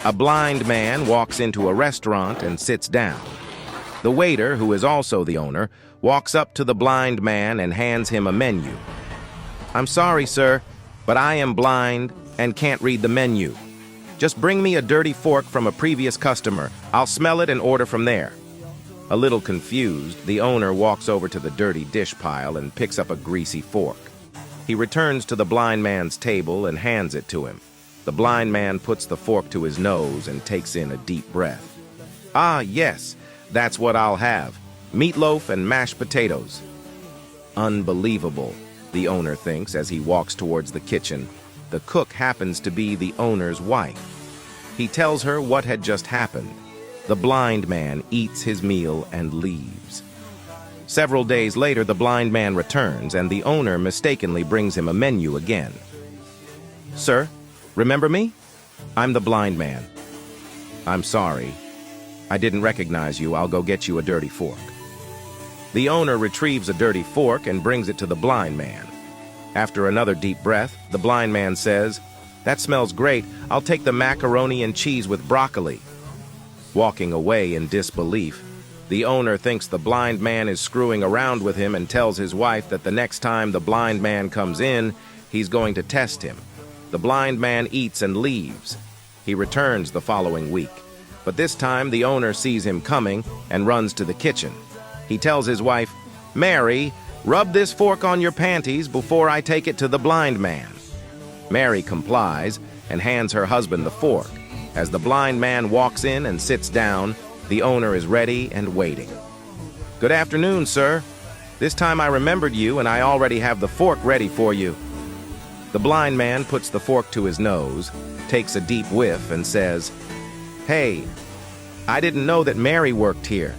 A blind man walks into a restaurant and sits down. The waiter, who is also the owner, walks up to the blind man and hands him a menu. "I'm sorry, sir, but I am blind and can't read the menu. Just bring me a dirty fork from a previous customer. I'll smell it and order from there." A little confused, the owner walks over to the dirty dish pile and picks up a greasy fork. He returns to the blind man's table and hands it to him. The blind man puts the fork to his nose and takes in a deep breath. "Ah, yes, that's what I'll have. Meatloaf and mashed potatoes." Unbelievable, the owner thinks as he walks towards the kitchen. The cook happens to be the owner's wife. He tells her what had just happened. The blind man eats his meal and leaves. Several days later, the blind man returns, and the owner mistakenly brings him a menu again. "Sir, remember me? I'm the blind man." "I'm sorry. I didn't recognize you. I'll go get you a dirty fork." The owner retrieves a dirty fork and brings it to the blind man. After another deep breath, the blind man says, "That smells great. I'll take the macaroni and cheese with broccoli." Walking away in disbelief, the owner thinks the blind man is screwing around with him and tells his wife that the next time the blind man comes in, he's going to test him. The blind man eats and leaves. He returns the following week, but this time the owner sees him coming and runs to the kitchen. He tells his wife, "Mary, rub this fork on your panties before I take it to the blind man." Mary complies and hands her husband the fork. As the blind man walks in and sits down, the owner is ready and waiting. "Good afternoon, sir. This time I remembered you and I already have the fork ready for you." The blind man puts the fork to his nose, takes a deep whiff and says, "Hey, I didn't know that Mary worked here.